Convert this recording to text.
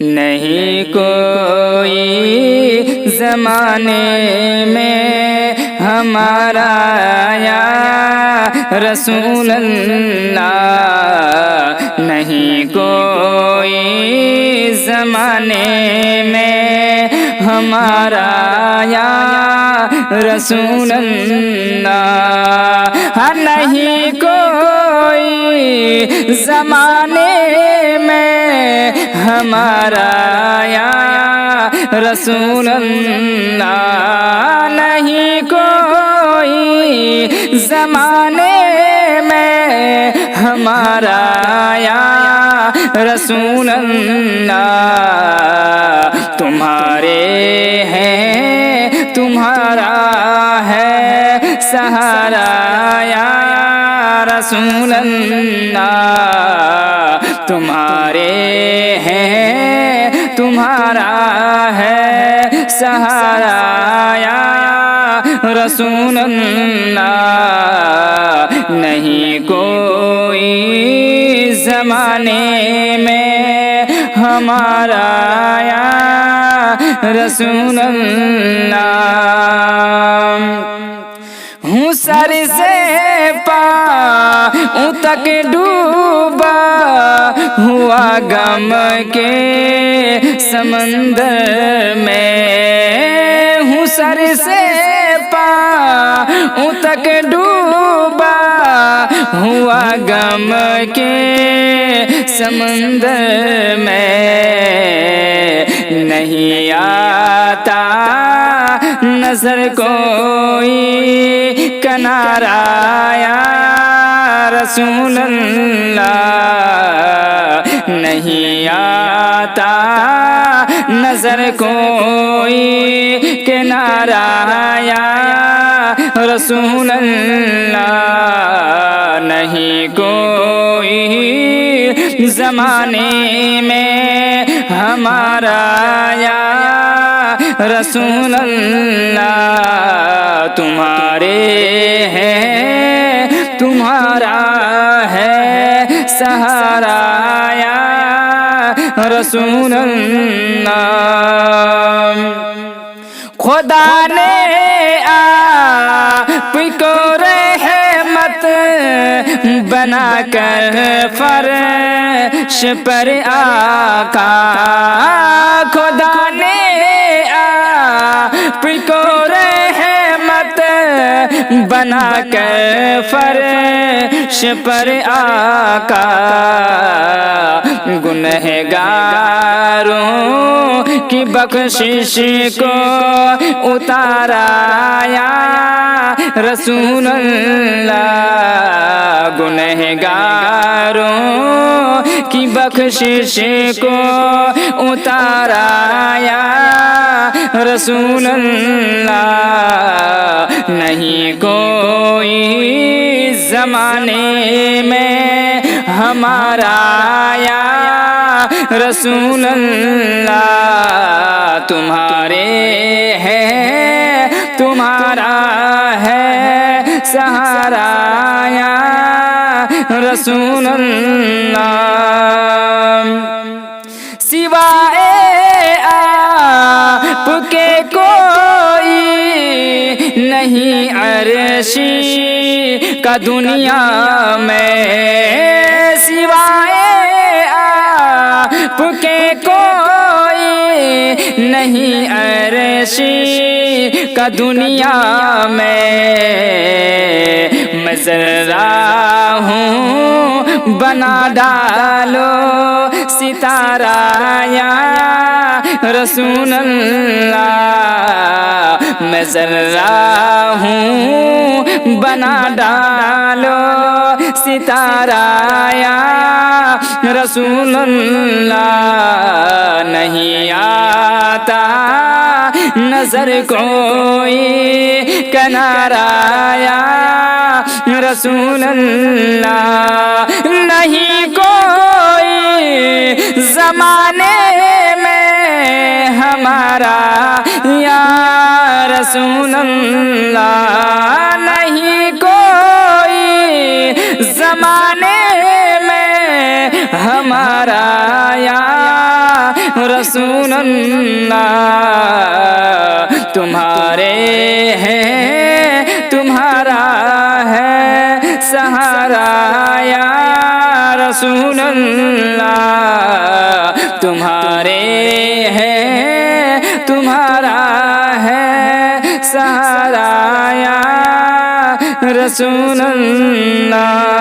نہیں کوئی زمانے میں ہمارا یا رسول اللہ، نہیں کوئی زمانے میں ہمارا یا رسول اللہ، نہیں کوئی زمانے میں ہمارا یا رسول اللہ، نہیں کوئی زمانے میں ہمارا یا رسول اللہ، تمہارے ہیں تمہارا ہے سہارا یا رسول اللہ، تمہارے ہیں تمہارا ہے سہارا یا رسول اللہ، نہیں کوئی زمانے میں ہمارا یا رسول اللہ، ہوں سر سے پاؤں تک ڈوبا ہوا غم کے سمندر میں، ہوں سر سے پاؤں تک ڈوبا ہوا غم کے سمندر میں، نہیں آتا نظر کوئی کنارہ یا رسول اللہ، نہیں آتا نظر کوئی کنارہ یا رسول اللہ، نہیں کوئی زمانے میں ہمارا یا رسول اللہ، تمہارے ہیں تمہارا ہے سہارا یا رسول اللہ، خدا نے آپ کو رحمت بنا کر فرش پر آقا، خدا نے آپ کو رحمت بنا کر فرش پر آقا، گنہگاروں کی بخشش کو اتارا یا رسول اللہ، گنہگاروں کی بخشش کو اتارا یا رسول اللہ، نہیں کوئی زمانے میں ہمارا یا رسول اللہ، تمہارے ہیں تمہارا ہے سہارا یا رسول اللہ، سوائے آپ کے کوئی نہیں عرشی کا دنیا میں، سوائے آپ کے کوئی نہیں عرشی کا دنیا میں، میں ذرہ ہوں بنا ڈالو ستارہ یا رسول اللہ، میں ذرہ ہوں بنا ڈالو ستارہ یا رسول اللہ، نہیں آتا نظر کوئی کنارہ یا رسول اللہ، نہیں کوئی زمانے میں ہمارا یا رسول اللہ، نہیں کوئی زمانے میں ہمارا یا رسول اللہ تمہارے ہیں تمہارا ہے سہارا یا رسول اللہ تمہارے ہیں تمہارا ہے سہارا یا رسول اللہ